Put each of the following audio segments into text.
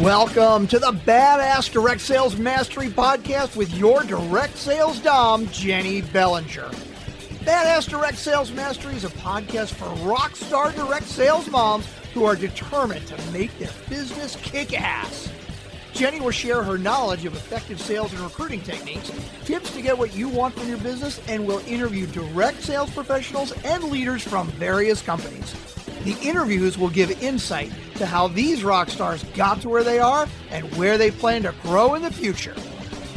Welcome to the Badass Direct Sales Mastery Podcast with your direct sales dom, Jenny Bellinger. Badass Direct Sales Mastery is a podcast for rock star direct sales moms who are determined to make their business kick ass. Jenny will share her knowledge of effective sales and recruiting techniques, tips to get what you want from your business, and will interview direct sales professionals and leaders from various companies. The interviews will give insight to how these rock stars got to where they are and where they plan to grow in the future.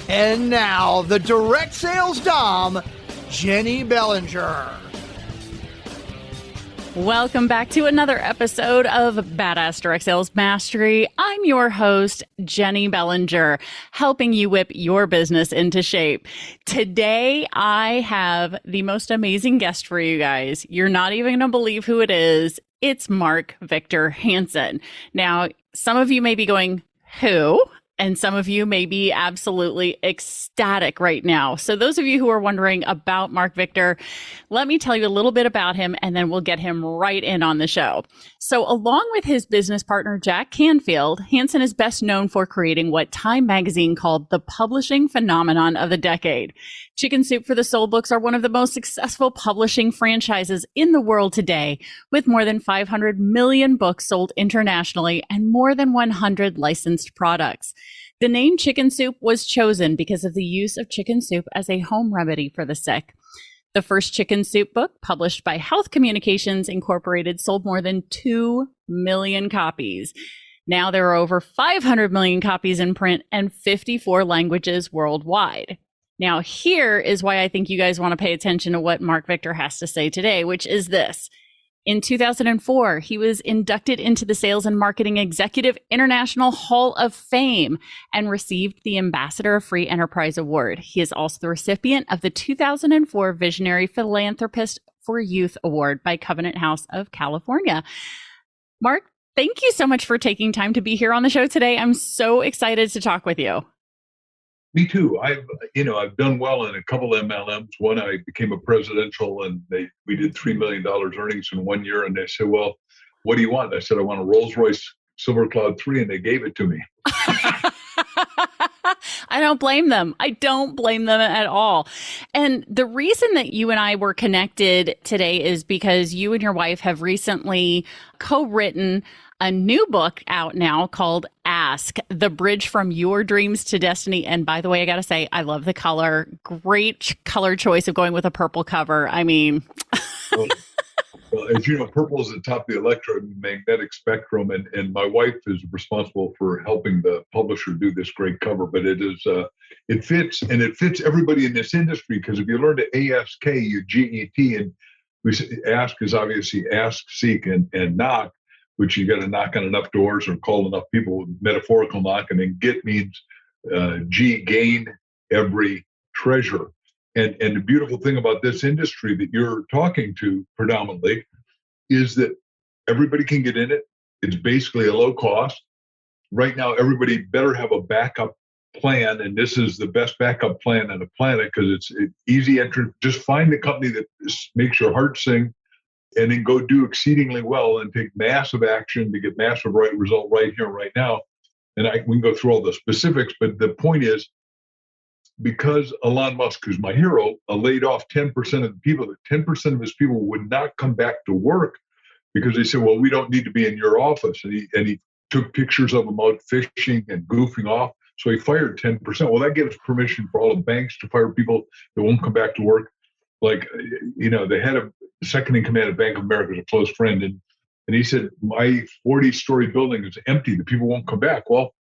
And now, the direct sales dom, Jenny Bellinger. Welcome back to another episode of Badass Direct Sales Mastery. I'm your host, Jenny Bellinger, helping you whip your business into shape. Today, I have the most amazing guest for you guys. You're not even going to believe who it is. It's Mark Victor Hansen. Now, some of you may be going, who? And some of you may be absolutely ecstatic right now. So those of you who are wondering about Mark Victor, let me tell you a little bit about him, and then we'll get him right in on the show. So along with his business partner, Jack Canfield, Hansen is best known for creating what Time magazine called the publishing phenomenon of the decade. Chicken Soup for the Soul books are one of the most successful publishing franchises in the world today, with more than 500 million books sold internationally and more than 100 licensed products. The name Chicken Soup was chosen because of the use of chicken soup as a home remedy for the sick. The first Chicken Soup book, published by Health Communications Incorporated, sold more than 2 million copies. Now there are over 500 million copies in print and 54 languages worldwide. Now, here is why I think you guys want to pay attention to what Mark Victor has to say today, which is this. In 2004, he was inducted into the Sales and Marketing Executive International Hall of Fame and received the Ambassador of Free Enterprise Award. He is also the recipient of the 2004 Visionary Philanthropist for Youth Award by Covenant House of California. Mark, thank you so much for taking time to be here on the show today. I'm so excited to talk with you. Me too. I've done well in a couple of MLMs. One, I became a presidential, and we did $3 million earnings in 1 year. And they said, "Well, what do you want?" I said, "I want a Rolls Royce Silver Cloud 3," and they gave it to me. I don't blame them. I don't blame them at all. And the reason that you and I were connected today is because you and your wife have recently co-written a new book out now called Ask, The Bridge from Your Dreams to Destiny. And by the way, I got to say, I love the color. Great color choice of going with a purple cover. I mean... Well, as you know, purple is the top of the electromagnetic spectrum, and my wife is responsible for helping the publisher do this great cover. But it fits everybody in this industry, because if you learn to ASK, you GET, and ask is obviously ask, seek, and knock, which you got to knock on enough doors or call enough people, metaphorical knock, and then get means gain every treasure. And the beautiful thing about this industry that you're talking to predominantly is that everybody can get in it. It's basically a low cost. Right now, everybody better have a backup plan, and this is the best backup plan on the planet, because it's easy entry. Just find the company that makes your heart sing, and then go do exceedingly well and take massive action to get massive result right here, right now. And we can go through all the specifics, but the point is, because Elon Musk, who's my hero, laid off 10% of the people, that 10% of his people would not come back to work, because they said, "Well, we don't need to be in your office." And he took pictures of them out fishing and goofing off. So he fired 10%. Well, that gives permission for all the banks to fire people that won't come back to work. Like, the head of second in command of Bank of America is a close friend. And he said, "My 40-story building is empty. The people won't come back." Well,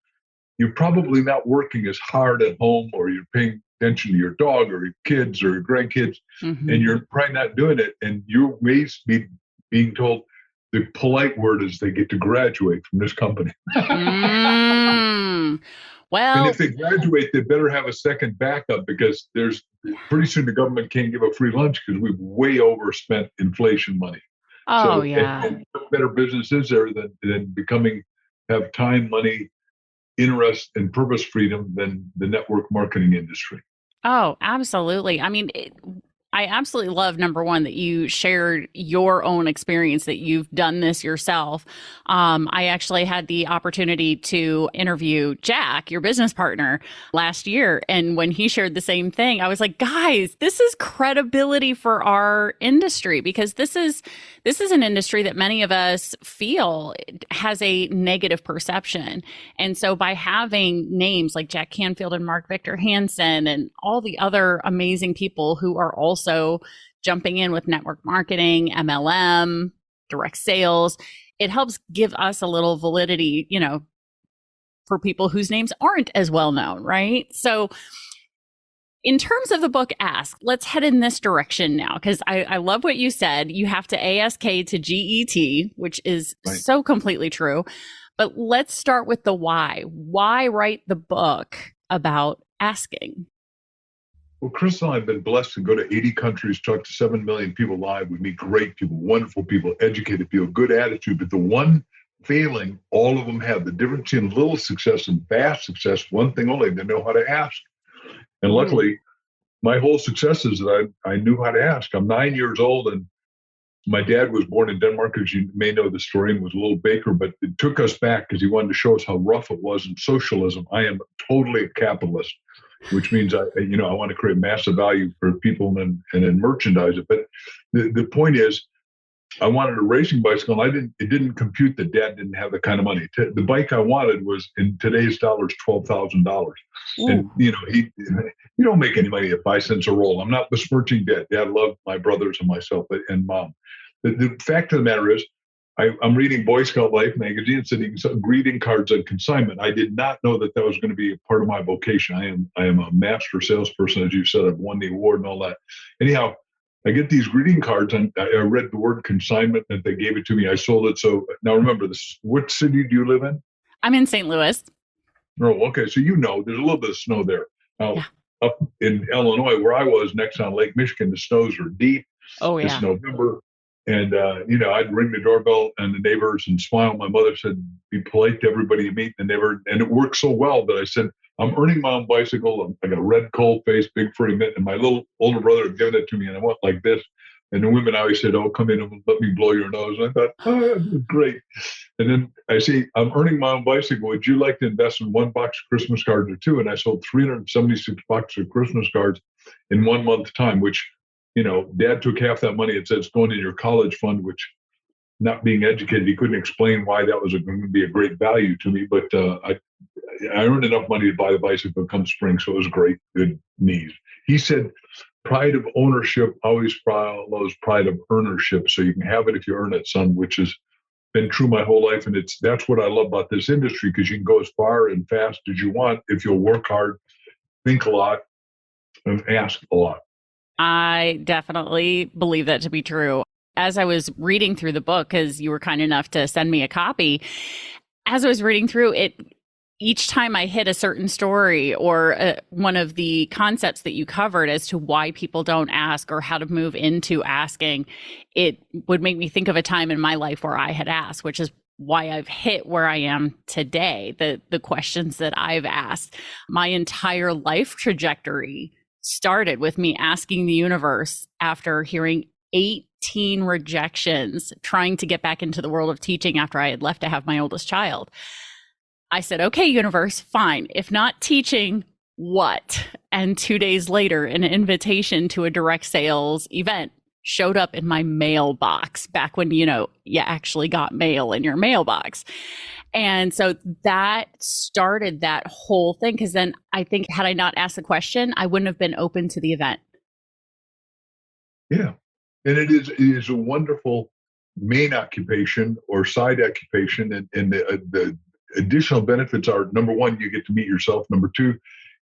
you're probably not working as hard at home, or you're paying attention to your dog or your kids or your grandkids, and you're probably not doing it. And you may be being told, the polite word is, they get to graduate from this company. Well, and if they graduate, they better have a second backup, because there's pretty soon the government can't give a free lunch, because we've way overspent inflation money. Oh, yeah. And what better business is there than have time, money, interest, and purpose freedom than the network marketing industry? Oh, absolutely. I mean, I absolutely love, number one, that you shared your own experience, that you've done this yourself. I actually had the opportunity to interview Jack, your business partner, last year. And when he shared the same thing, I was like, guys, this is credibility for our industry, because this is an industry that many of us feel has a negative perception. And so by having names like Jack Canfield and Mark Victor Hansen and all the other amazing people who are also jumping in with network marketing, MLM, direct sales, it helps give us a little validity, for people whose names aren't as well known, right? So in terms of the book Ask, let's head in this direction now, because I love what you said. You have to ASK to GET, which is so completely true. But let's start with the why. Why write the book about asking? Well, Chris and I have been blessed to go to 80 countries, talk to 7 million people live. We meet great people, wonderful people, educated people, good attitude. But the one failing all of them have, the difference in little success and vast success, one thing only: they know how to ask. And luckily, my whole success is that I knew how to ask. I'm 9 years old, and my dad was born in Denmark, as you may know the story, and was a little baker, but it took us back because he wanted to show us how rough it was in socialism. I am totally a capitalist, which means I want to create massive value for people and then merchandise it. But the point is, I wanted a racing bicycle, and it didn't compute that Dad didn't have the kind of money. The bike I wanted was, in today's dollars, $12,000. And you don't make any money at 5 cents a roll. I'm not besmirching Dad. Dad loved my brothers and myself and Mom. The fact of the matter is, I'm reading Boy Scout Life magazine, sending greeting cards on consignment. I did not know that was going to be a part of my vocation. I am a master salesperson, as you said. I've won the award and all that. Anyhow, I get these greeting cards, and I read the word consignment, and they gave it to me. I sold it. So now remember this. What city do you live in? I'm in St. Louis. Oh, okay. So there's a little bit of snow there. Now, up in Illinois, where I was, next on Lake Michigan, the snows are deep. Oh, yeah. It's November. And, I'd ring the doorbell and the neighbors and smile. My mother said, be polite to everybody you meet. And it worked so well that I said, I'm earning my own bicycle. I got a red cold face, big furry mitt, and my little older brother had given it to me, and I went like this. And the women always said, oh, come in and let me blow your nose. And I thought, oh, great. And then I say, I'm earning my own bicycle. Would you like to invest in one box of Christmas cards or two? And I sold 376 boxes of Christmas cards in 1 month's time, which, Dad took half that money and said, it's going in your college fund, which, not being educated, he couldn't explain why that was going to be a great value to me. But I earned enough money to buy the bicycle come spring, so it was great, good news. He said, pride of ownership always follows pride of earnership. So you can have it if you earn it, son, which has been true my whole life. And that's what I love about this industry, because you can go as far and fast as you want if you'll work hard, think a lot, and ask a lot. I definitely believe that to be true. As I was reading through the book, because you were kind enough to send me a copy, as I was reading through it, each time I hit a certain story or one of the concepts that you covered as to why people don't ask or how to move into asking, it would make me think of a time in my life where I had asked, which is why I've hit where I am today, the questions that I've asked. My entire life trajectory started with me asking the universe after hearing 18 rejections, trying to get back into the world of teaching after I had left to have my oldest child. I said, okay, universe, fine. If not teaching, what? And 2 days later, an invitation to a direct sales event showed up in my mailbox, back when, you actually got mail in your mailbox. And so that started that whole thing, because then I think had I not asked the question, I wouldn't have been open to the event. Yeah. And it is a wonderful main occupation or side occupation. And the additional benefits are, number one, you get to meet yourself. Number two,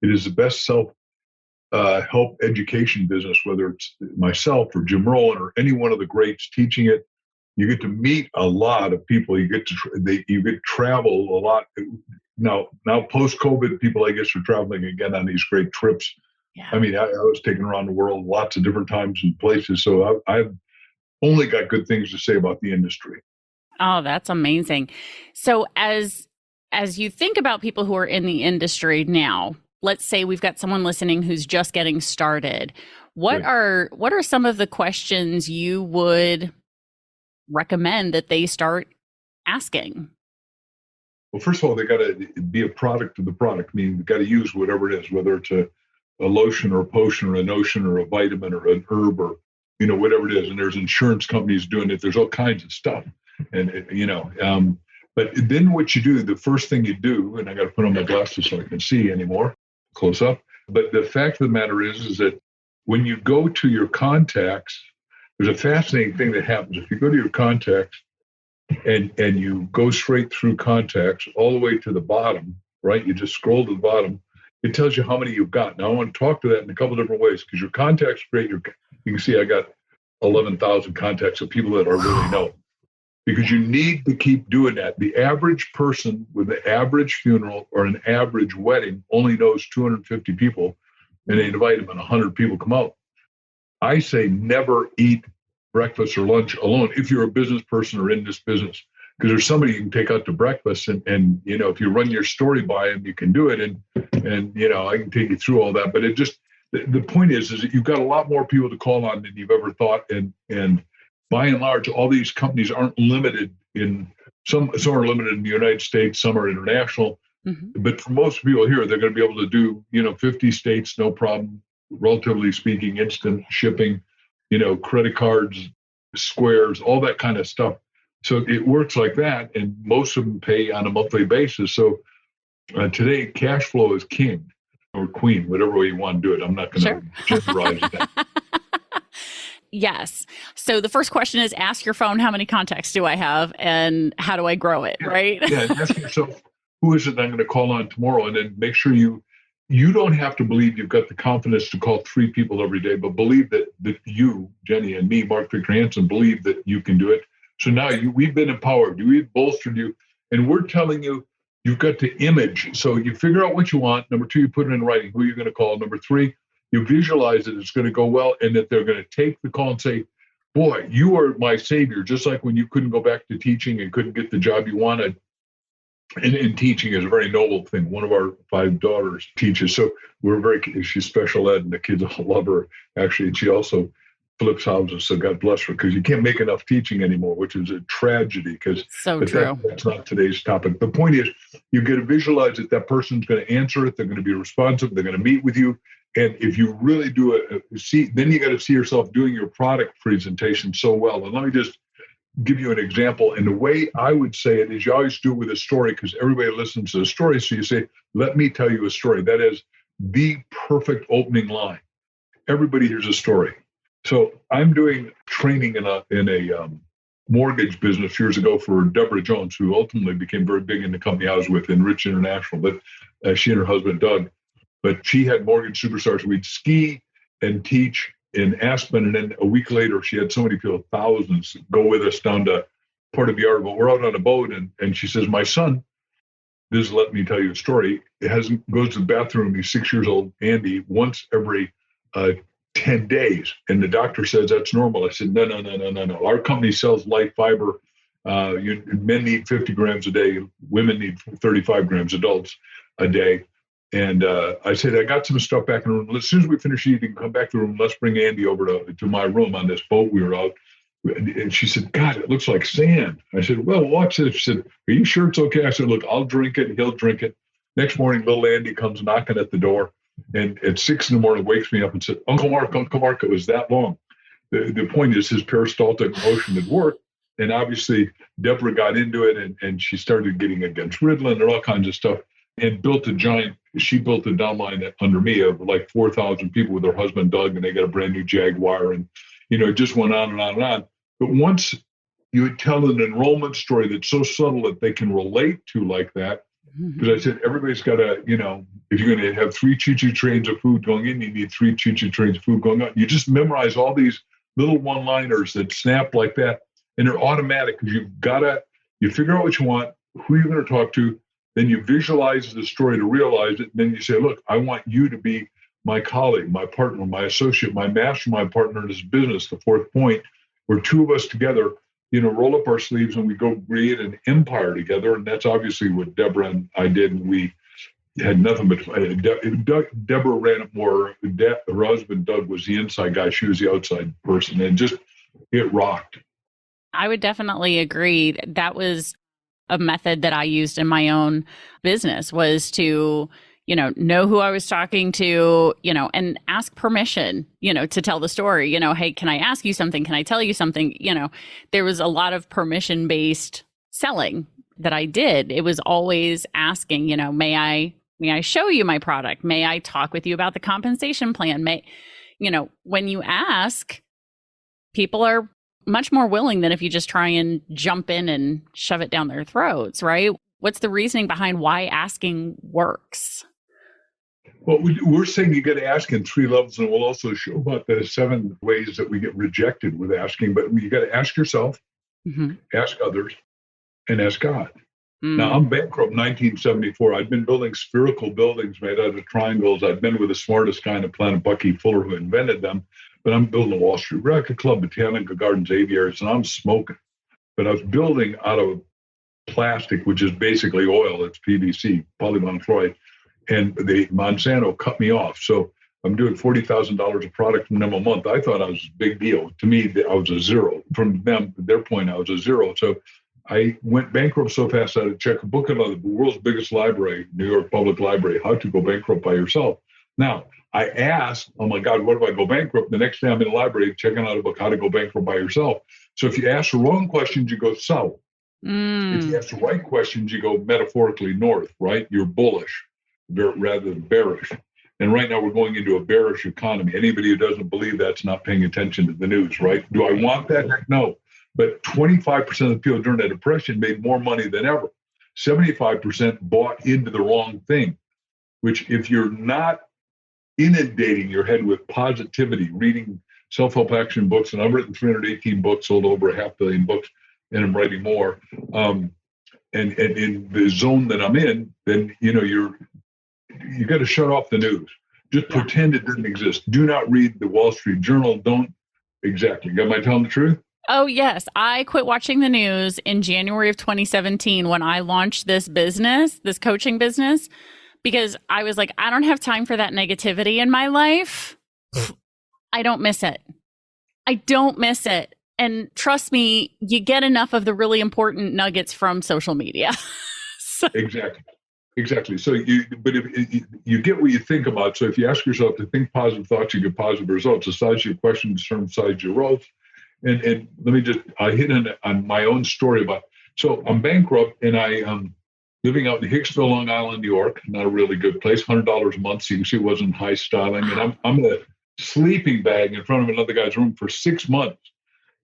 it is the best self-help education business, whether it's myself or Jim Rohn or any one of the greats teaching it. You get to meet a lot of people. You get to travel a lot. Now post-COVID, people, I guess, are traveling again on these great trips. Yeah. I mean, I was taken around the world lots of different times and places. So I've only got good things to say about the industry. Oh, that's amazing. So as you think about people who are in the industry now, let's say we've got someone listening who's just getting started. What are some of the questions you would recommend that they start asking? Well, first of all, they got to be a product of the product. I mean, they got to use whatever it is, whether it's a lotion or a potion or a notion or a vitamin or an herb or, whatever it is. And there's insurance companies doing it. There's all kinds of stuff. And, but then what you do, the first thing you do, and I got to put on my glasses so I can see anymore, close up. But the fact of the matter is that when you go to your contacts, there's a fascinating thing that happens. If you go to your contacts and you go straight through contacts all the way to the bottom, right? You just scroll to the bottom. It tells you how many you've got. Now, I want to talk to that in a couple different ways because your contacts are great. You can see I got 11,000 contacts of people that I really know. Because you need to keep doing that. The average person with the average funeral or an average wedding only knows 250 people, and they invite them and 100 people come out. I say never eat breakfast or lunch alone if you're a business person or in this business, because there's somebody you can take out to breakfast and if you run your story by them, you can do it. And I can take you through all that. But it just, the point is that you've got a lot more people to call on than you've ever thought. And by and large, all these companies aren't limited some are limited in the United States, some are international. Mm-hmm. But for most people here, they're going to be able to do, 50 states, no problem, relatively speaking, instant shipping, credit cards, squares, all that kind of stuff. So it works like that. And most of them pay on a monthly basis. So today, cash flow is king or queen, whatever way you want to do it. I'm not going to generalize that. Yes. So the first question is ask your phone, how many contacts do I have and how do I grow it, right? Yeah, ask yourself, who is it I'm going to call on tomorrow? And then make sure you don't have to believe you've got the confidence to call 3 people every day, but believe that you, Jenny, and me, Mark Victor Hansen, believe that you can do it. So now we've been empowered. We've bolstered you. And we're telling you, you've got to image. So you figure out what you want. Number 2, you put it in writing, who you're going to call. Number 3, you visualize that it's going to go well and that they're going to take the call and say, boy, you are my savior, just like when you couldn't go back to teaching and couldn't get the job you wanted. And teaching is a very noble thing. One of our 5 daughters teaches. So she's special ed and the kids all love her. Actually, she also flips houses. So God bless her, because you can't make enough teaching anymore, which is a tragedy. That's not today's topic. The point is, you got to visualize that person's going to answer it. They're going to be responsive. They're going to meet with you. And if you really do then you got to see yourself doing your product presentation so well. And let me just give you an example. And the way I would say it is you always do it with a story, because everybody listens to a story. So you say, let me tell you a story. That is the perfect opening line. Everybody hears a story. So I'm doing training in a mortgage business years ago for Deborah Jones, who ultimately became very big in the company I was with, Enrich International. But she and her husband, Doug, but she had mortgage superstars. We'd ski and teach in Aspen, and then a week later, she had so many people, thousands, go with us down to Puerto Vallarta. But we're out on a boat, and she says, my son, this is let me tell you a story, goes to the bathroom. He's 6 years old, Andy, once every 10 days. And the doctor says that's normal. I said, no. Our company sells light fiber. Men need 50 grams a day. Women need 35 grams, adults, a day. And I said, I got some stuff back in the room. As soon as we finish eating, come back to the room. Let's bring Andy over to my room on this boat we were out. And she said, God, it looks like sand. I said, well, watch this. She said, are you sure it's okay? I said, look, I'll drink it. He'll drink it. Next morning, little Andy comes knocking at the door. And at 6 in the morning, wakes me up and said, Uncle Mark, it was that long. The point is his peristaltic motion had worked. And obviously, Deborah got into it and she started getting against Ritalin and all kinds of stuff. And she built a downline under me of like 4,000 people with her husband, Doug, and they got a brand new Jaguar. And, it just went on and on and on. But once you would tell an enrollment story that's so subtle that they can relate to like that, because I said, everybody's got to, if you're going to have 3 choo-choo trains of food going in, you need 3 choo-choo trains of food going out. You just memorize all these little one-liners that snap like that. And they're automatic, because you figure out what you want, who you're going to talk to. Then you visualize the story to realize it. And then you say, look, I want you to be my colleague, my partner, my associate, my mastermind partner in this business. The 4th point, where 2 of us together, roll up our sleeves and we go create an empire together. And that's obviously what Deborah and I did. And we had nothing but Deborah ran it more. Her husband, Doug, was the inside guy. She was the outside person. And just, it rocked. I would definitely agree. That was a method that I used in my own business, was to, know who I was talking to, and ask permission, to tell the story. Hey, can I ask you something? Can I tell you something? There was a lot of permission-based selling that I did. It was always asking, may I show you my product? May I talk with you about the compensation plan? When you ask, people are much more willing than if you just try and jump in and shove it down their throats, right? What's the reasoning behind why asking works? Well, we're saying you got to ask in 3 levels, and we'll also show about the 7 ways that we get rejected with asking. But you got to ask yourself, ask others, and ask God. Now, I'm bankrupt in 1974. I'd been building spherical buildings made out of triangles. I'd been with the smartest guy on the planet, Bucky Fuller, who invented them. But I'm building a Wall Street Record Club, Botanical Gardens, aviaries, and I'm smoking. But I was building out of plastic, which is basically oil. It's PVC, polyvinyl chloride. And Monsanto cut me off. So I'm doing $40,000 a product from them a month. I thought I was a big deal. To me, I was a zero. From them, their point, I was a zero. So I went bankrupt so fast I had to check a book out of the world's biggest library, New York Public Library, How to Go Bankrupt by Yourself. Now, I asked, oh my God, what if I go bankrupt? The next day I'm in the library checking out a book, How to Go Bankrupt by Yourself. So if you ask the wrong questions, you go south. If you ask the right questions, you go metaphorically north, right? You're bullish rather than bearish. And right now we're going into a bearish economy. Anybody who doesn't believe that's not paying attention to the news, right? Do I want that? Heck no. But 25% of the people during the Depression made more money than ever. 75% bought into the wrong thing, which if you're not inundating your head with positivity, reading self-help action books, and I've written 318 books, sold over 500 million books, and I'm writing more. And in the zone that I'm in, then you got to shut off the news. Just pretend it didn't exist. Do not read the Wall Street Journal. Don't exactly. Am I telling the truth? Oh, yes. I quit watching the news in January of 2017 when I launched this business, this coaching business, because I was like, I don't have time for that negativity in my life. I don't miss it. I don't miss it. And trust me, you get enough of the really important nuggets from social media. Exactly. So if you get what you think about. So if you ask yourself to think positive thoughts, you get positive results. The size of your question determines the size of your results. And let me I hit on my own story about, so I'm bankrupt and I'm living out in Hicksville, Long Island, New York, not a really good place, $100 a month. So you can see it wasn't high styling. And I'm in a sleeping bag in front of another guy's room for 6 months.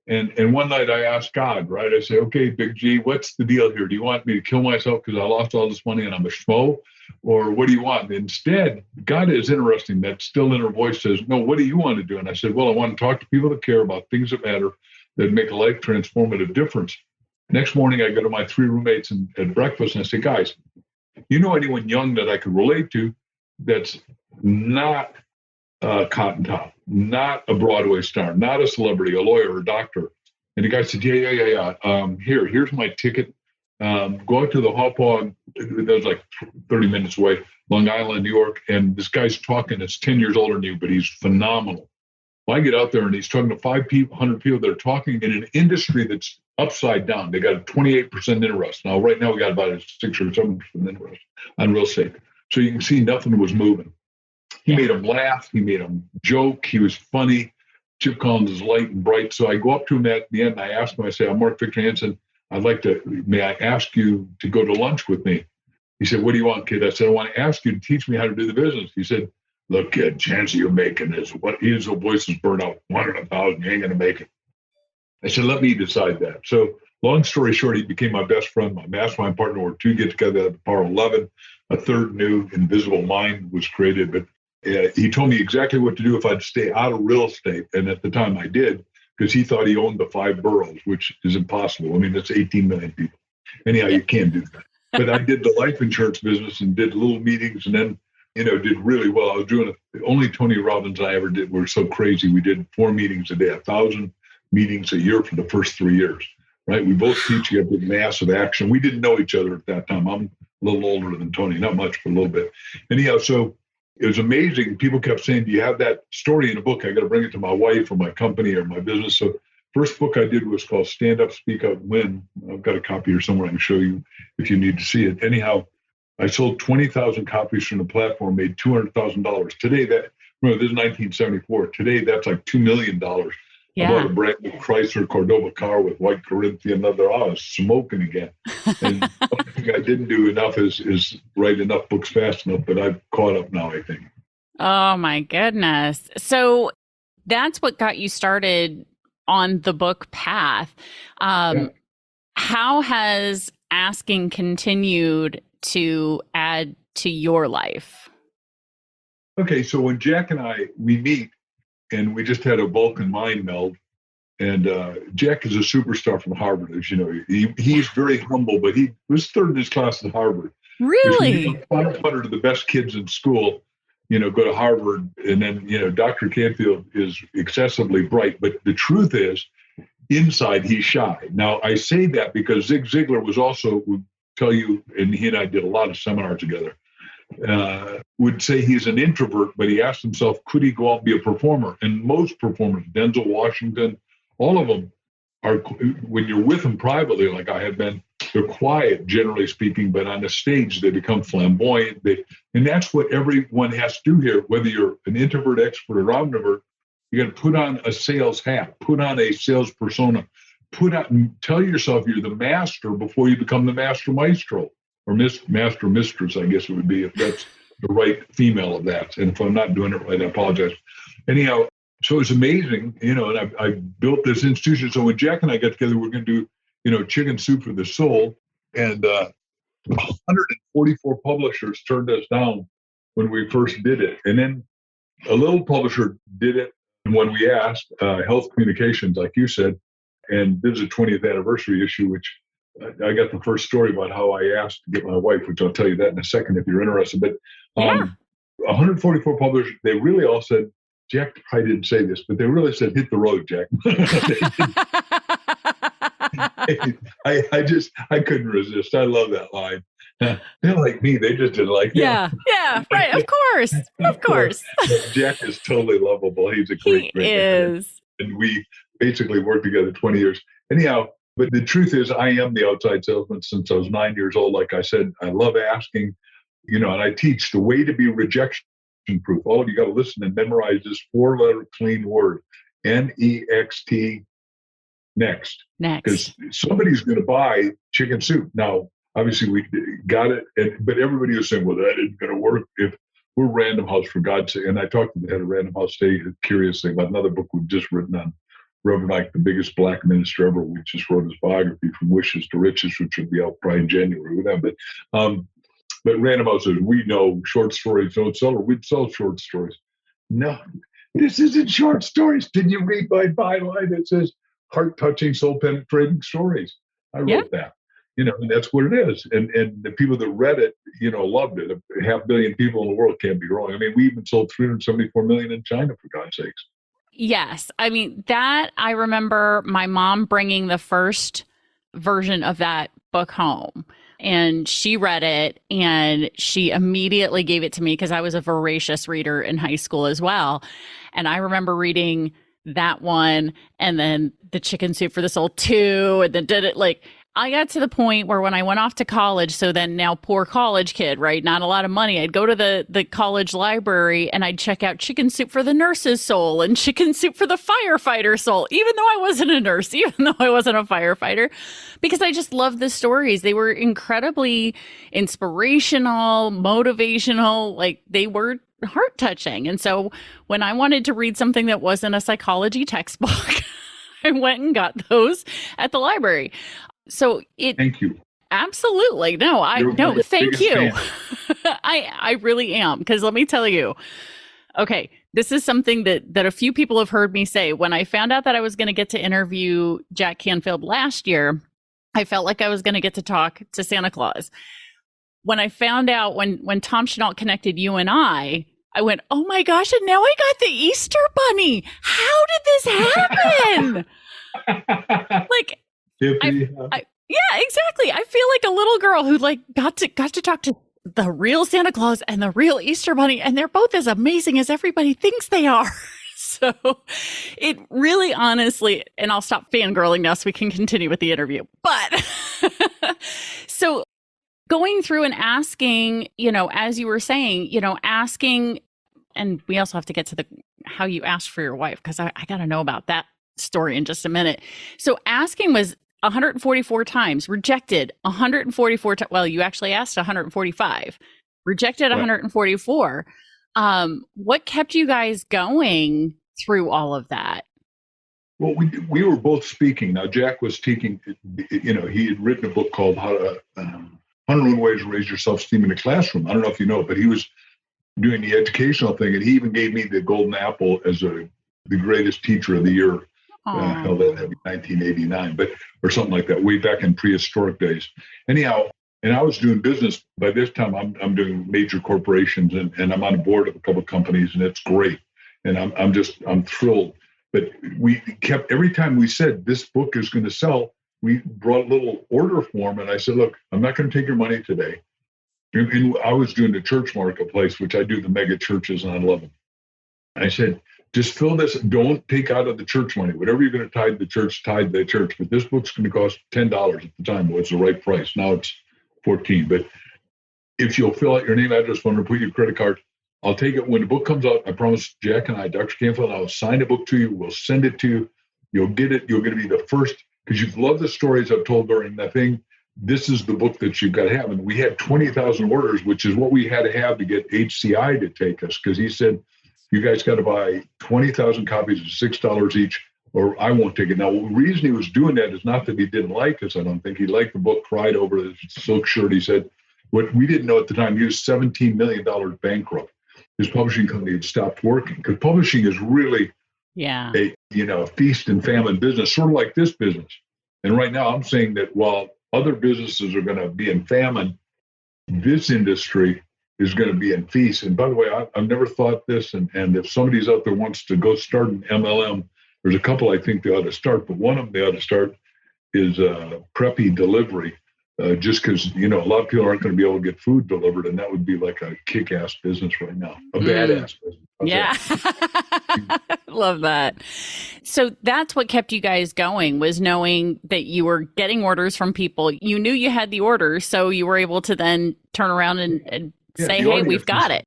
And one night I asked God, right? I say, okay, Big G, what's the deal here? Do you want me to kill myself because I lost all this money and I'm a schmo? Or what do you want? And instead, God is interesting. That still inner voice says, no, what do you want to do? And I said, well, I want to talk to people that care about things that matter, that make a life transformative difference. Next morning, I go to my 3 roommates at breakfast and I say, guys, you know anyone young that I could relate to that's not Cotton Top, not a Broadway star, not a celebrity, a lawyer or a doctor? And the guy said, yeah. Here's my ticket. Go out to the Hawpaw, that was like 30 minutes away, Long Island, New York. And this guy's talking, it's 10 years older than you, but he's phenomenal. Well, I get out there and he's talking to 500 people that are talking in an industry that's upside down. They got a 28% interest. Now, right now, we got about a 6 or 7% interest on real estate. So you can see nothing was moving. He made him laugh. He made him joke. He was funny. Chip Collins is light and bright. So I go up to him at the end and I ask him, I say, I'm Mark Victor Hansen. May I ask you to go to lunch with me? He said, what do you want, kid? I said, I want to ask you to teach me how to do the business. He said, look, kid, chance of you making is what his voice is burnt out. 1 in 1,000, you ain't going to make it. I said, let me decide that. So long story short, he became my best friend, my mastermind partner. We're 2 get together at the Power 11. A third new invisible mind was created, but he told me exactly what to do if I'd stay out of real estate. And at the time I did, because he thought he owned the 5 boroughs, which is impossible. I mean, that's 18 million people. Anyhow, you can't do that. But I did the life insurance business and did little meetings and then, did really well. I was doing only Tony Robbins and I ever did. We're so crazy. We did 4 meetings a day, 1,000 meetings a year for the first 3 years, right? We both teach you a massive action. We didn't know each other at that time. I'm a little older than Tony, not much, but a little bit. Anyhow, so it was amazing. People kept saying, do you have that story in a book? I got to bring it to my wife or my company or my business. So first book I did was called Stand Up, Speak Up, Win. I've got a copy here somewhere I can show you if you need to see it. Anyhow, I sold 20,000 copies from the platform, made $200,000. Today, remember, this is 1974. Today, that's like $2 million. Yeah. I bought a brand new Chrysler Cordova car with white Corinthian leather. I was smoking again. And one thing I didn't do enough is write enough books fast enough, but I've caught up now, I think. Oh, my goodness. So that's what got you started on the book path. How has asking continued to add to your life? Okay, so when Jack and we meet, and we just had a Vulcan mind meld, and Jack is a superstar from Harvard, as you know. He's very humble, but he was third in his class at Harvard. Really? 500 of the best kids in school, go to Harvard, and then, Dr. Canfield is excessively bright, but the truth is, inside he's shy. Now, I say that because Zig Ziglar would tell you, and he and I did a lot of seminars together, would say he's an introvert, but he asked himself, could he go out and be a performer? And most performers, Denzel Washington, all of them are, when you're with them privately, like I have been, they're quiet, generally speaking, but on the stage, they become flamboyant. And that's what everyone has to do here, whether you're an introvert, expert, or outrovert. You got to put on a sales hat, put on a sales persona, tell yourself you're the master before you become the master maestro. Or master mistress, I guess it would be, if that's the right female of that. And if I'm not doing it right, I apologize. Anyhow, so it's amazing, and I built this institution. So when Jack and I got together, we're going to do, Chicken Soup for the Soul. And 144 publishers turned us down when we first did it. And then a little publisher did it. And when we asked, Health Communications, like you said, and this is a 20th anniversary issue, which I got the first story about how I asked to get my wife, which I'll tell you that in a second if you're interested. But 144 publishers, they really all said, Jack probably didn't say this, but they really said, hit the road, Jack. I couldn't resist. I love that line. They're like me. They just didn't like it. Yeah, right. Of course. Jack is totally lovable. He's a great He is. And we basically worked together 20 years. Anyhow, but the truth is, I am the outside salesman since I was 9 years old. Like I said, I love asking, and I teach the way to be rejection proof. All of you got to listen and memorize this 4-letter clean word, NEXT, next. Because somebody's going to buy chicken soup. Now, obviously, we got it, but everybody was saying, well, that isn't going to work. If we're Random House, for God's sake. And I talked to the head of Random House today, curiously, about another book we've just written on Reverend Ike, the biggest black minister ever. We just wrote his biography, From Wishes to Riches, which will be out probably in January with them. But Random House says, we know short stories don't sell, or we'd sell short stories. No, this isn't short stories. Did you read my byline that says heart-touching, soul-penetrating stories? I wrote that. And that's what it is. And the people that read it, loved it. 500 million people in the world can't be wrong. I mean, we even sold 374 million in China, for God's sakes. Yes. I mean, that I remember my mom bringing the first version of that book home, and she read it and she immediately gave it to me because I was a voracious reader in high school as well. And I remember reading that one and then the Chicken Soup for the Soul 2, and then did it like, I got to the point where when I went off to college, so then now poor college kid, right? Not a lot of money. I'd go to the college library and I'd check out Chicken Soup for the Nurse's Soul and Chicken Soup for the Firefighter Soul, even though I wasn't a nurse, even though I wasn't a firefighter, because I just loved the stories. They were incredibly inspirational, motivational, like they were heart touching. And so when I wanted to read something that wasn't a psychology textbook, I went and got those at the library. So thank you. Absolutely. No, thank you. I really am. Because let me tell you, okay, this is something that a few people have heard me say. When I found out that I was going to get to interview Jack Canfield last year, I felt like I was going to get to talk to Santa Claus. When I found out when Tom Chenault connected you and I went, oh my gosh, and now I got the Easter Bunny. How did this happen? Like, Yeah, exactly. I feel like a little girl who like got to talk to the real Santa Claus and the real Easter Bunny, and they're both as amazing as everybody thinks they are. So it really honestly, and I'll stop fangirling now so we can continue with the interview. But so going through and asking, as you were saying, asking, and we also have to get to the how you asked for your wife, because I got to know about that story in just a minute. So asking was 144 times, rejected 144 times. Well, you actually asked 145, rejected 144. What kept you guys going through all of that? Well, we were both speaking. Now, Jack was teaching, he had written a book called 101 Ways to Raise Your Self-Esteem in the Classroom. I don't know if you know, but he was doing the educational thing, and he even gave me the Golden Apple as the greatest teacher of the year. Held that in 1989, or something like that, way back in prehistoric days. Anyhow, and I was doing business by this time. I'm doing major corporations, and I'm on the board of a couple of companies, and it's great. And I'm thrilled. But we kept, every time we said this book is going to sell, we brought a little order form, and I said, look, I'm not going to take your money today. And I was doing the church marketplace, which I do the mega churches, and I love them. I said, just fill this. Don't take out of the church money. Whatever you're going to tithe the church, tithe the church. But this book's going to cost $10 at the time. Well, it's the right price. Now it's $14. But if you'll fill out your name, address, phone number, put your credit card, I'll take it when the book comes out. I promise Jack and I, Dr. Canfield, I'll sign the book to you. We'll send it to you. You'll get it. You're going to be the first, because you've loved the stories I've told during that thing. This is the book that you've got to have. And we had 20,000 orders, which is what we had to have to get HCI to take us, because he said, you guys got to buy 20,000 copies at $6 each, or I won't take it. Now, the reason he was doing that is not that he didn't like us. I don't think he liked the book, cried over his silk shirt. He said, what we didn't know at the time, he was $17 million bankrupt. His publishing company had stopped working, because publishing is really a feast and famine business, sort of like this business. And right now I'm saying that while other businesses are going to be in famine, this industry is going to be in feast. And by the way, I've never thought this. And if somebody's out there wants to go start an MLM, there's a couple I think they ought to start, but one of them they ought to start is preppy delivery. Just because, a lot of people aren't going to be able to get food delivered. And that would be like a kick-ass business right now, a badass business. Yeah. Love that. So that's what kept you guys going, was knowing that you were getting orders from people. You knew you had the orders, so you were able to then turn around and say, hey, we've got it.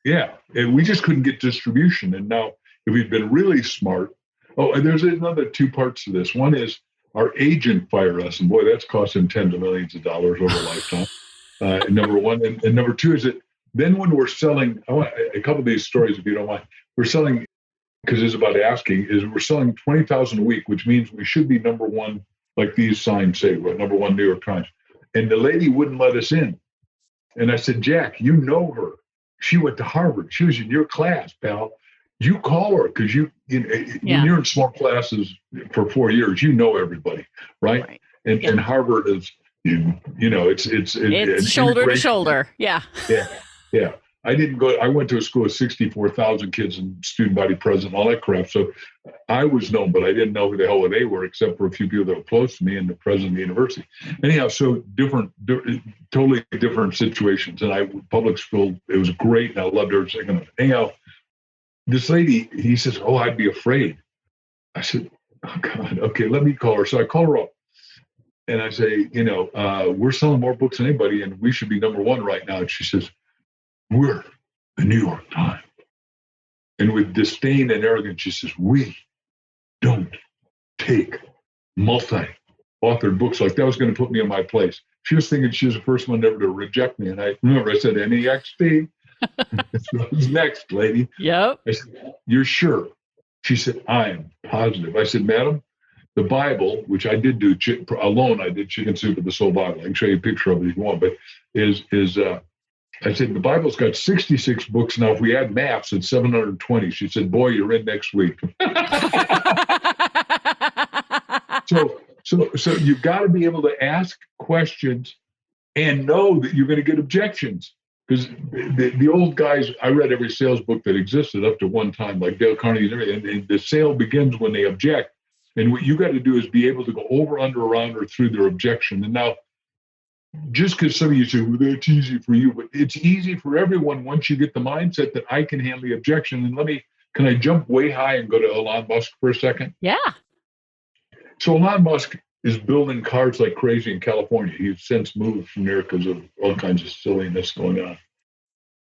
Yeah. And we just couldn't get distribution. And now if we'd been really smart. Oh, and there's another two parts to this. One is our agent fired us, and boy, that's cost him tens of millions of dollars over a lifetime. Number one. And number two is that then when we're selling, I want a couple of these stories, if you don't mind, we're selling, because it's about asking, is we're selling 20,000 a week, which means we should be number one, like these signs say, we're number one New York Times. And the lady wouldn't let us in. And I said, Jack, you know her. She went to Harvard. She was in your class, pal. You call her, because when you're in small classes for 4 years, you know everybody, right? And Harvard is, it's shoulder to shoulder. Yeah. I went to a school with 64,000 kids and student body president, all that crap. So I was known, but I didn't know who the hell they were, except for a few people that were close to me and the president of the university. Anyhow, so totally different situations. And public school, it was great. And I loved every second of it. Anyhow, this lady, he says, oh, I'd be afraid. I said, oh, God, okay, let me call her. So I call her up. And I say, we're selling more books than anybody, and we should be number one right now. And she says, we're the New York Times. And with disdain and arrogance, she says, we don't take multi-authored books. Like that was going to put me in my place. She was thinking she was the first one ever to reject me. And I remember I said, NEXT. That's what was next, lady. Yep. I said, you're sure? She said, I am positive. I said, madam, the Bible, which I did do alone, I did Chicken Soup with the Soul Bible. I can show you a picture of it if you want, but I said, the Bible's got 66 books. Now, if we add maps, it's 720. She said, boy, you're in next week. So you've got to be able to ask questions and know that you're going to get objections. Because the old guys, I read every sales book that existed up to one time, like Dale Carnegie's and everything. And the sale begins when they object. And what you got to do is be able to go over, under, around, or through their objection. And now, just because some of you say, well, that's easy for you, but it's easy for everyone once you get the mindset that I can handle the objection. And can I jump way high and go to Elon Musk for a second? Yeah. So Elon Musk is building cars like crazy in California. He's since moved from there because of all kinds of silliness going on.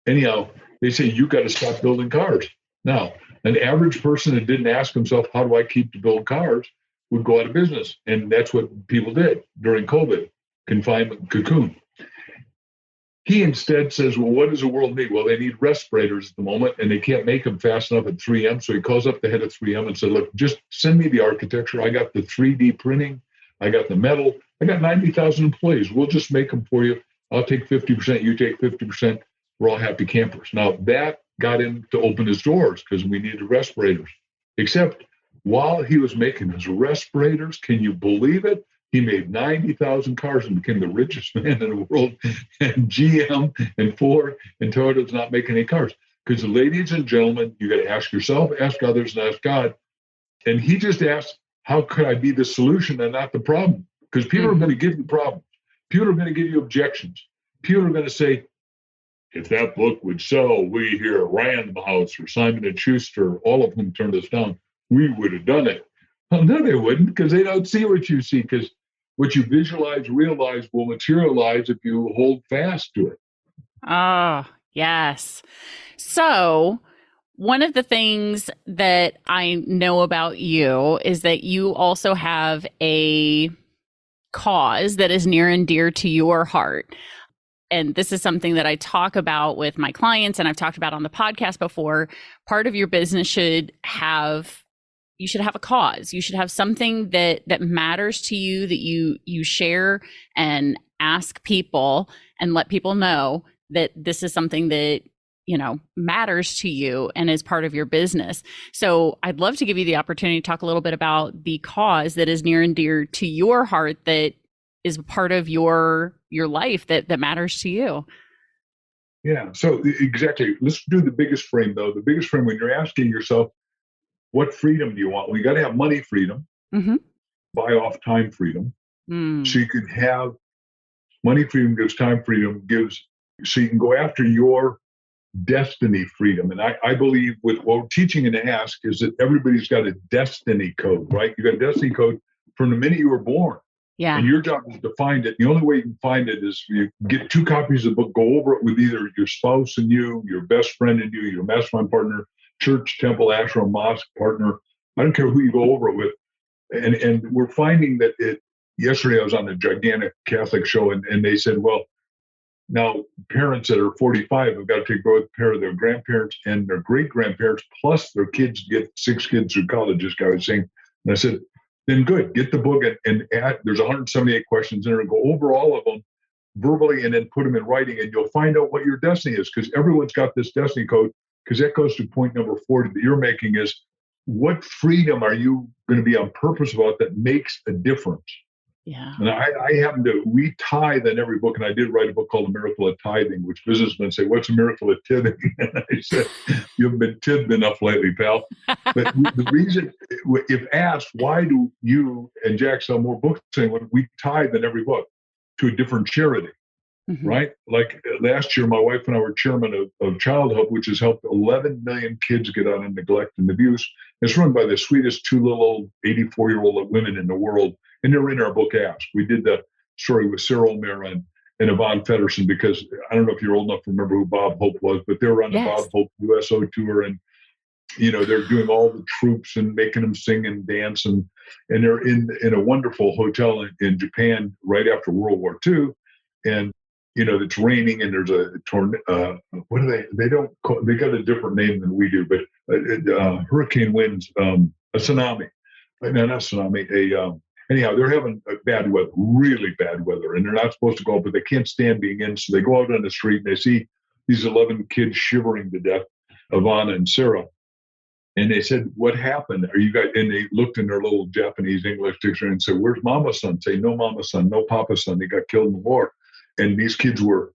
Anyhow, they say, you got to stop building cars. Now, an average person that didn't ask himself, how do I keep to build cars, would go out of business. And that's what people did during COVID, confinement, cocoon. He instead says, well, what does the world need? Well, they need respirators at the moment, and they can't make them fast enough at 3M. So he calls up the head of 3M and said, look, just send me the architecture. I got the 3D printing. I got the metal. I got 90,000 employees. We'll just make them for you. I'll take 50%. You take 50%. We're all happy campers. Now, that got him to open his doors because we needed respirators. Except while he was making his respirators, can you believe it? He made 90,000 cars and became the richest man in the world. And GM and Ford and Toyota's not making any cars. Because, ladies and gentlemen, you got to ask yourself, ask others, and ask God. And he just asked, how could I be the solution and not the problem? Because people are going to give you problems. People are going to give you objections. People are going to say, if that book would sell, we here at Random House or Simon & Schuster, all of them turned us down, we would have done it. Well, no, they wouldn't, because they don't see what you see, because what you visualize, realize will materialize if you hold fast to it. Oh, yes. So one of the things that I know about you is that you also have a cause that is near and dear to your heart. And this is something that I talk about with my clients, and I've talked about on the podcast before. Part of your business should have a cause. You should have something that matters to you, that you share and ask people and let people know that this is something that, matters to you and is part of your business. So I'd love to give you the opportunity to talk a little bit about the cause that is near and dear to your heart, that is part of your life, that matters to you. Yeah, so exactly. Let's do the biggest frame, though. The biggest frame, when you're asking yourself, what freedom do you want? Well, you got to have money freedom, buy off time freedom. So you can have money freedom gives time freedom, so you can go after your destiny freedom. And I believe with what we're teaching in the Ask is that everybody's got a destiny code, right? You got a destiny code from the minute you were born. Yeah. And your job is to find it. The only way you can find it is you get 2 copies of the book, go over it with either your spouse and you, your best friend and you, your mastermind partner, church, temple, ashram, mosque partner. I don't care who you go over it with. And we're finding that yesterday I was on a gigantic Catholic show and they said, well, now parents that are 45 have got to take both care of their grandparents and their great grandparents, plus their kids, get 6 kids through college, this guy was saying. And I said, then good, get the book and add, there's 178 questions in there, and go over all of them verbally and then put them in writing, and you'll find out what your destiny is, because everyone's got this destiny code. Because that goes to point number 40 that you're making is, what freedom are you going to be on purpose about that makes a difference? Yeah. And we tithe in every book, and I did write a book called The Miracle of Tithing, which businessmen say, what's a miracle of tithing? And I said, you haven't been tithed enough lately, pal. But the reason, if asked, why do you and Jack sell more books? Saying, when we tithe in every book to a different charity, right? Like last year, my wife and I were chairman of Child Help, which has helped 11 million kids get out of neglect and abuse. It's run by the sweetest 2 little old 84-year-old women in the world. And they're in our book, Ask. We did the story with Sarah O'Meara and Yvonne Feddersen, because I don't know if you're old enough to remember who Bob Hope was, but they were on the Bob Hope USO tour. And, they're doing all the troops and making them sing and dance. And they're in a wonderful hotel in Japan right after World War II. And, it's raining and there's a tornado. What do they don't call, they got a different name than we do, but hurricane winds, a tsunami. No, not tsunami, anyhow, they're having bad weather, really bad weather, and they're not supposed to go out, but they can't stand being in. So they go out on the street and they see these 11 kids shivering to death, Ivana and Sarah. And they said, what happened? Are you guys? And they looked in their little Japanese English dictionary and said, where's Mama's son? Say, no Mama's son, no Papa's son. They got killed in the war. And these kids were,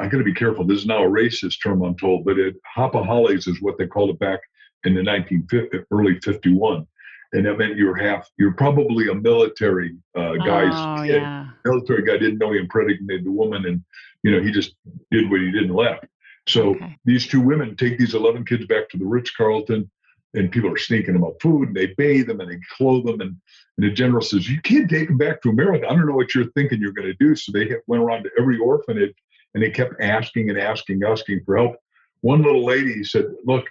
I got to be careful. This is now a racist term, I'm told, but Hapa Hollies is what they called it back in the early 51. And that meant you're probably a military guy's Oh, kid. yeah. Military guy didn't know he impregnated the woman, and he just did what he did and left. So Okay. these two women take these 11 kids back to the Ritz-Carlton, and people are sneaking them up food, and they bathe them and they clothe them. And the general says, "You can't take them back to America. I don't know what you're thinking you're going to do." So they went around to every orphanage, and they kept asking for help. One little lady said, "Look,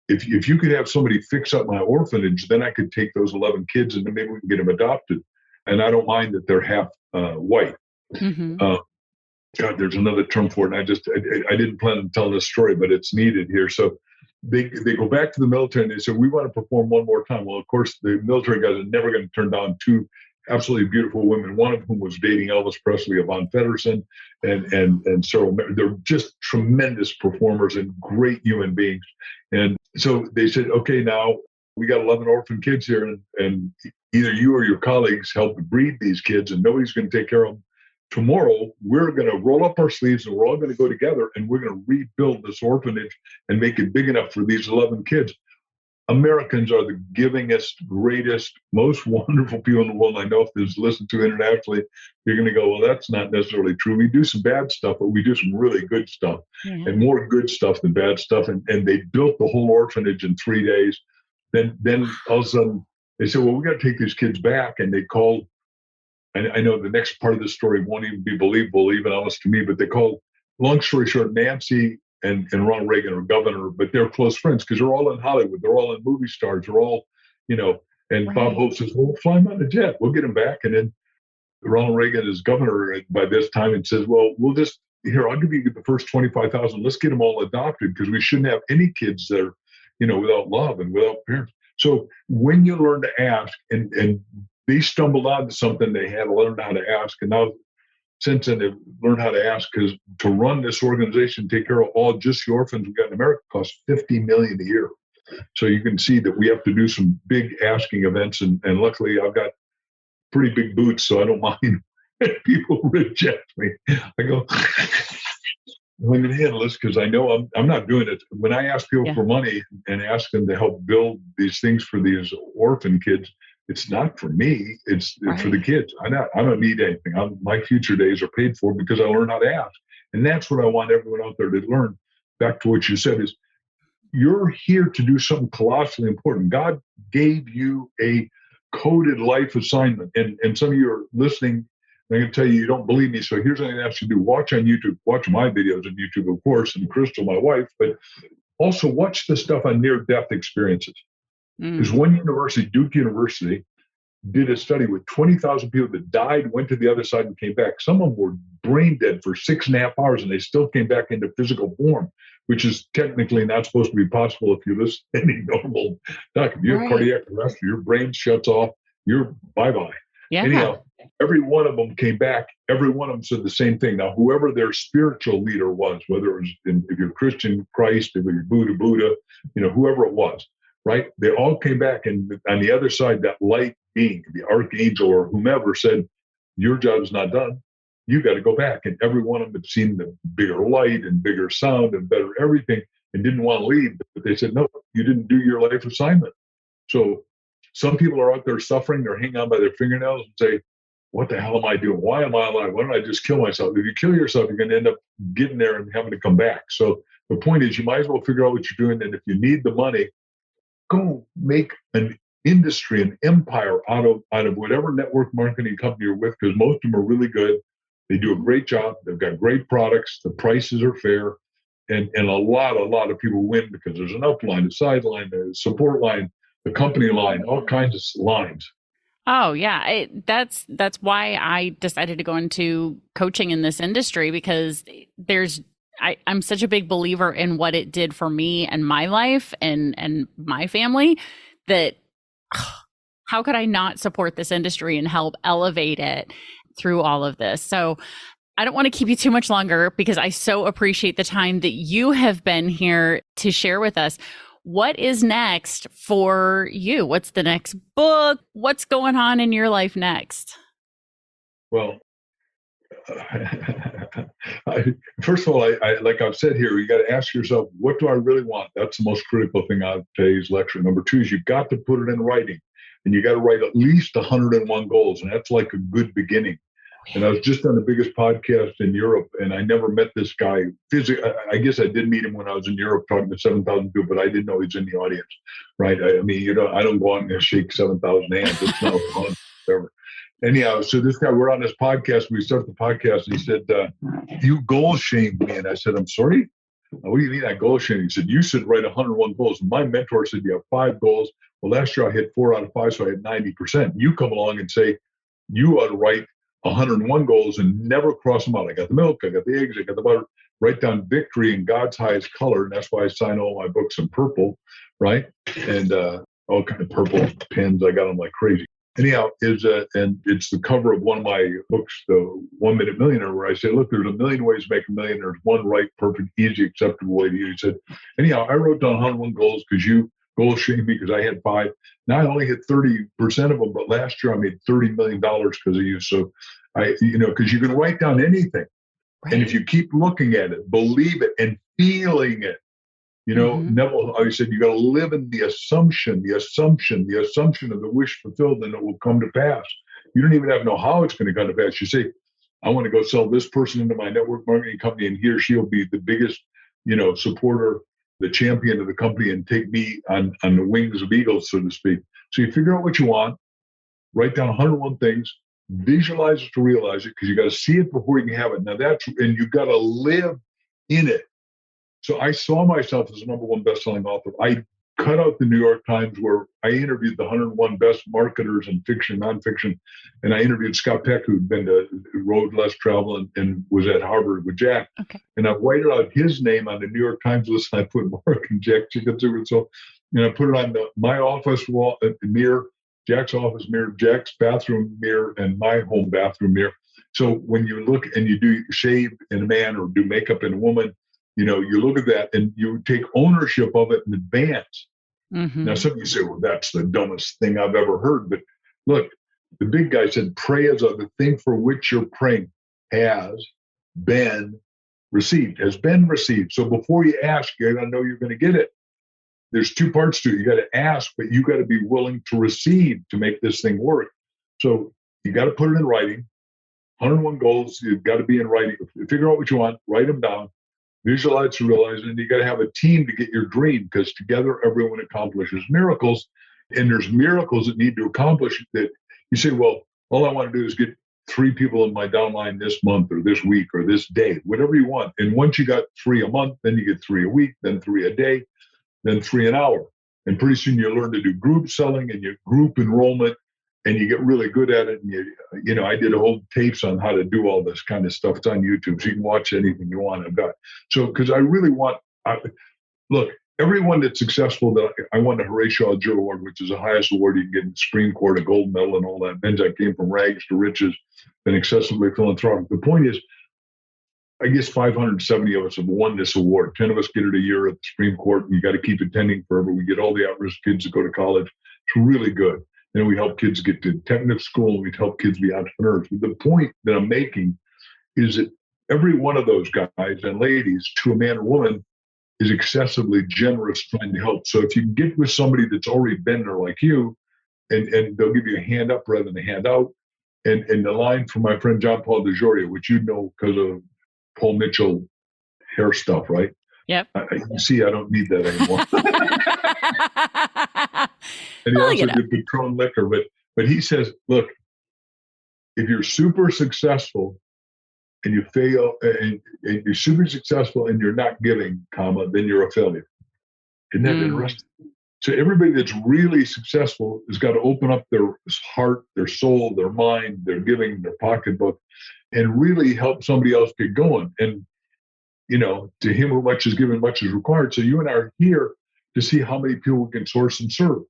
if you could have somebody fix up my orphanage, then I could take those 11 kids and then maybe we can get them adopted. And I don't mind that they're half white." Mm-hmm. God, there's another term for it. And I didn't plan on telling this story, but it's needed here. So they go back to the military and they said, "We want to perform one more time." Well, of course, the military guys are never going to turn down two absolutely beautiful women, one of whom was dating Elvis Presley, Yvonne Feddersen, and Cyril. They're just tremendous performers and great human beings. And so they said, "Okay, now we got 11 orphan kids here, and either you or your colleagues help breed these kids, and nobody's going to take care of them. Tomorrow, we're going to roll up our sleeves and we're all going to go together and we're going to rebuild this orphanage and make it big enough for these 11 kids." Americans are the givingest, greatest, most wonderful people in the world. I know if this is listened to internationally, you're going to go, "Well, that's not necessarily true. We do some bad stuff, but we do some really good stuff, and more good stuff than bad stuff." And they built the whole orphanage in 3 days. Then all of a sudden they said, "Well, we got to take these kids back." And they called, I know the next part of the story won't even be believable, even honest to me, but they called, long story short, Nancy and Ronald Reagan are governor, but they're close friends because they're all in Hollywood. They're all in movie stars. They're all, and Right. Bob Hope says, "Well, we'll fly them on a jet. We'll get them back." And then Ronald Reagan is governor by this time and says, "Well, I'll give you the first 25,000. Let's get them all adopted because we shouldn't have any kids that are, without love and without parents." So when you learn to ask, and they stumbled onto something, they had to learn how to ask. And now since then, they've learned how to ask, because to run this organization, take care of all just the orphans we got in America, costs $50 million a year. So you can see that we have to do some big asking events. And luckily, I've got pretty big boots, so I don't mind if people reject me. I go, "I'm going to handle this because I know I'm not doing it." When I ask people for money and ask them to help build these things for these orphan kids, it's not for me. It's for the kids. I don't need anything. My future days are paid for because I learned how to ask. And that's what I want everyone out there to learn. Back to what you said is, you're here to do something colossally important. God gave you a coded life assignment. And some of you are listening. I'm going to tell you don't believe me. So here's what I'm going to ask you to do. Watch on YouTube. Watch my videos on YouTube, of course, and Crystal, my wife, but also watch the stuff on near-death experiences. Because one university, Duke University, did a study with 20,000 people that died, went to the other side, and came back. Some of them were brain dead for 6.5 hours, and they still came back into physical form, which is technically not supposed to be possible if you listen to any normal doctor. If you have cardiac arrest, your brain shuts off, you're bye-bye. Yeah. Anyhow, every one of them came back. Every one of them said the same thing. Now, whoever their spiritual leader was, whether it was if you're Christian, Christ, if you're Buddha, whoever it was, right? They all came back, and on the other side, that light being, the archangel or whomever, said, "Your job is not done. You got to go back." And every one of them had seen the bigger light and bigger sound and better everything and didn't want to leave. But they said, "No, you didn't do your life assignment." So some people are out there suffering. They're hanging on by their fingernails and say, "What the hell am I doing? Why am I alive? Why don't I just kill myself?" If you kill yourself, you're going to end up getting there and having to come back. So the point is, you might as well figure out what you're doing. And if you need the money, go make an industry, an empire out of whatever network marketing company you're with, because most of them are really good. They do a great job. They've got great products. The prices are fair. And a lot of people win because there's an upline, a sideline, a support line, the company line, all kinds of lines. Oh yeah, that's why I decided to go into coaching in this industry, because I'm such a big believer in what it did for me and my life and my family, that how could I not support this industry and help elevate it through all of this? So I don't want to keep you too much longer, because I so appreciate the time that you have been here to share with us. What is next for you? What's the next book? What's going on in your life next? Well, first of all, I like I've said here, you got to ask yourself, what do I really want? That's the most critical thing out of today's lecture. Number two is you've got to put it in writing. and you got to write at least 101 goals. And that's like a good beginning. And I was just on the biggest podcast in Europe, and I never met this guy physically. I guess I did meet him when I was in Europe talking to 7,000 people, but I didn't know he was in the audience, right? I mean, I don't go out and shake 7,000 hands. It's not fun, whatever. Anyhow, so this guy, we're on this podcast. We start the podcast, and he said, you goal shamed me. And I said, I'm sorry? What do you mean I goal shamed? He said, you should write 101 goals. And my mentor said, you have 5 goals. Well, last year I hit 4 out of 5, so I had 90%. You come along and say, you ought to write 101 goals and never cross them out. I got the milk, I got the eggs, I got the butter. Write down victory in God's highest color, and that's why I sign all my books in purple, right? And all kind of purple pens. I got them like crazy. Anyhow, and it's the cover of one of my books, The 1 Minute Millionaire, where I say, look, there's a million ways to make a million. There's one right, perfect, easy, acceptable way to use it. Anyhow, I wrote down 101 goals because you goal shamed me because I had 5. Now I only hit 30% of them, but last year I made $30 million because of you. So because you can write down anything. Right. And if you keep looking at it, believe it and feeling it, Neville always said, you got to live in the assumption of the wish fulfilled, and it will come to pass. You don't even have to know how it's going to come to pass. You say, I want to go sell this person into my network marketing company, and he or she will be the biggest, supporter, the champion of the company, and take me on the wings of eagles, so to speak. So you figure out what you want, write down 101 things, visualize it to realize it, because you got to see it before you can have it. Now and you got to live in it. So I saw myself as a #1 best-selling author. I cut out the New York Times, where I interviewed the 101 best marketers in fiction, nonfiction, and I interviewed Scott Peck, who'd been to road less travel and was at Harvard with Jack. Okay. And I whited out his name on the New York Times list, and I put Mark and Jack Chicken. So, I put it on my office wall, mirror, Jack's office mirror, Jack's bathroom mirror, and my home bathroom mirror. So when you look and you do shave in a man or do makeup in a woman, you look at that and you take ownership of it in advance. Mm-hmm. Now, some of you say, well, that's the dumbest thing I've ever heard. But look, the big guy said, pray as though the thing for which you're praying has been received. So before you ask, you got to know you're going to get it. There's 2 parts to it. You got to ask, but you got to be willing to receive to make this thing work. So you got to put it in writing. 101 goals, you've got to be in writing. Figure out what you want, write them down, visualize, realize, and you got to have a team to get your dream, because together everyone accomplishes miracles. And there's miracles that need to accomplish that you say, well, all I want to do is get 3 people in my downline this month or this week or this day, whatever you want. And once you got 3 a month, then you get 3 a week, then 3 a day, then 3 an hour. And pretty soon you learn to do group selling and you group enrollment, and you get really good at it. And I did a whole tapes on how to do all this kind of stuff. It's on YouTube, so you can watch anything you want. I've got because I really want. Look, everyone that's successful. That I won the Horatio Alger Award, which is the highest award you can get in the Supreme Court, a gold medal, and all that. Means I came from rags to riches, and excessively philanthropic. The point is, I guess 570 of us have won this award. 10 of us get it a year at the Supreme Court, and you got to keep attending forever. We get all the at-risk kids to go to college. It's really good. And we help kids get to technical school, and we help kids be entrepreneurs. But the point that I'm making is that every one of those guys and ladies, to a man or woman, is excessively generous trying to help. So if you get with somebody that's already been there like you, and they'll give you a hand up rather than a hand out. And the line from my friend John Paul DeJoria, which you know because of Paul Mitchell hair stuff, right? Yep. You see, I don't need that anymore. And he also did Patron liquor, but he says, look, if you're super successful and you fail, and you're super successful and you're not giving, then you're a failure. Isn't that interesting? So everybody that's really successful has got to open up their heart, their soul, their mind, their giving, their pocketbook, and really help somebody else get going. And to him who much is given, much is required. So you and I are here to see how many people we can source and serve.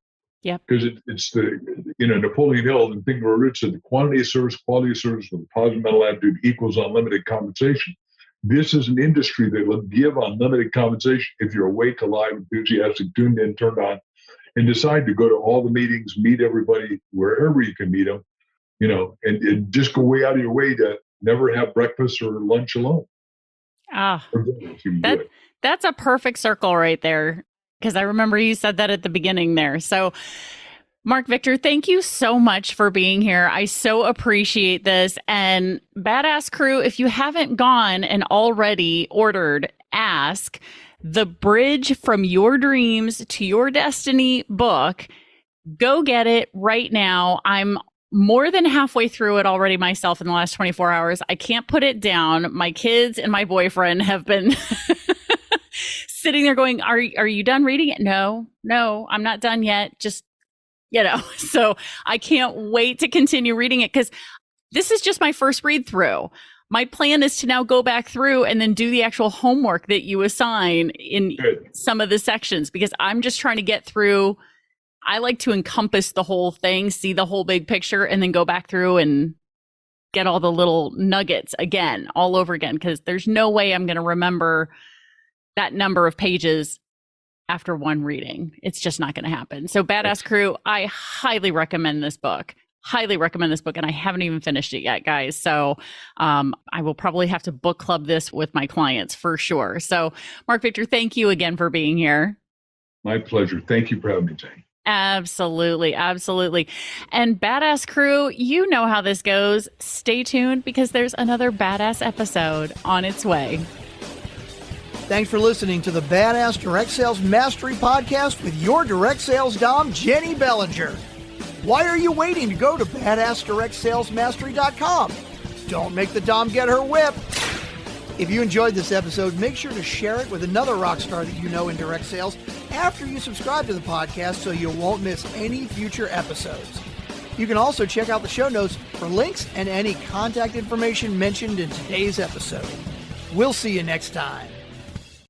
Yeah. Because it's the, Napoleon Hill and Think and Grow Rich said the quantity of service, quality of service with a positive mental attitude equals unlimited compensation. This is an industry that will give unlimited compensation if you're awake, alive, enthusiastic, tuned in, turned on, and decide to go to all the meetings, meet everybody wherever you can meet them, and just go way out of your way to never have breakfast or lunch alone. That's a perfect circle right there, because I remember you said that at the beginning there. So Mark Victor, thank you so much for being here. I so appreciate this. And Badass Crew, if you haven't gone and already ordered Ask, the Bridge from Your Dreams to Your Destiny book, go get it right now. I'm more than halfway through it already myself in the last 24 hours. I can't put it down. My kids and my boyfriend have been sitting there going, are you done reading it? No, I'm not done yet. Just, so I can't wait to continue reading it because this is just my first read through. My plan is to now go back through and then do the actual homework that you assign in some of the sections, because I'm just trying to get through. I like to encompass the whole thing, see the whole big picture, and then go back through and get all the little nuggets again, all over again, because there's no way I'm going to remember that number of pages after one reading. It's just not going to happen. So Badass Crew, I highly recommend this book. And I haven't even finished it yet, guys. So I will probably have to book club this with my clients for sure. So Mark Victor, thank you again for being here. My pleasure. Thank you for having me, Jane. Absolutely. And Badass Crew, you know how this goes. Stay tuned because there's another badass episode on its way. Thanks for listening to the Badass Direct Sales Mastery Podcast with your direct sales dom, Jenny Bellinger. Why are you waiting to go to badassdirectsalesmastery.com? Don't make the dom get her whip. If you enjoyed this episode, make sure to share it with another rock star that you know in direct sales after you subscribe to the podcast so you won't miss any future episodes. You can also check out the show notes for links and any contact information mentioned in today's episode. We'll see you next time.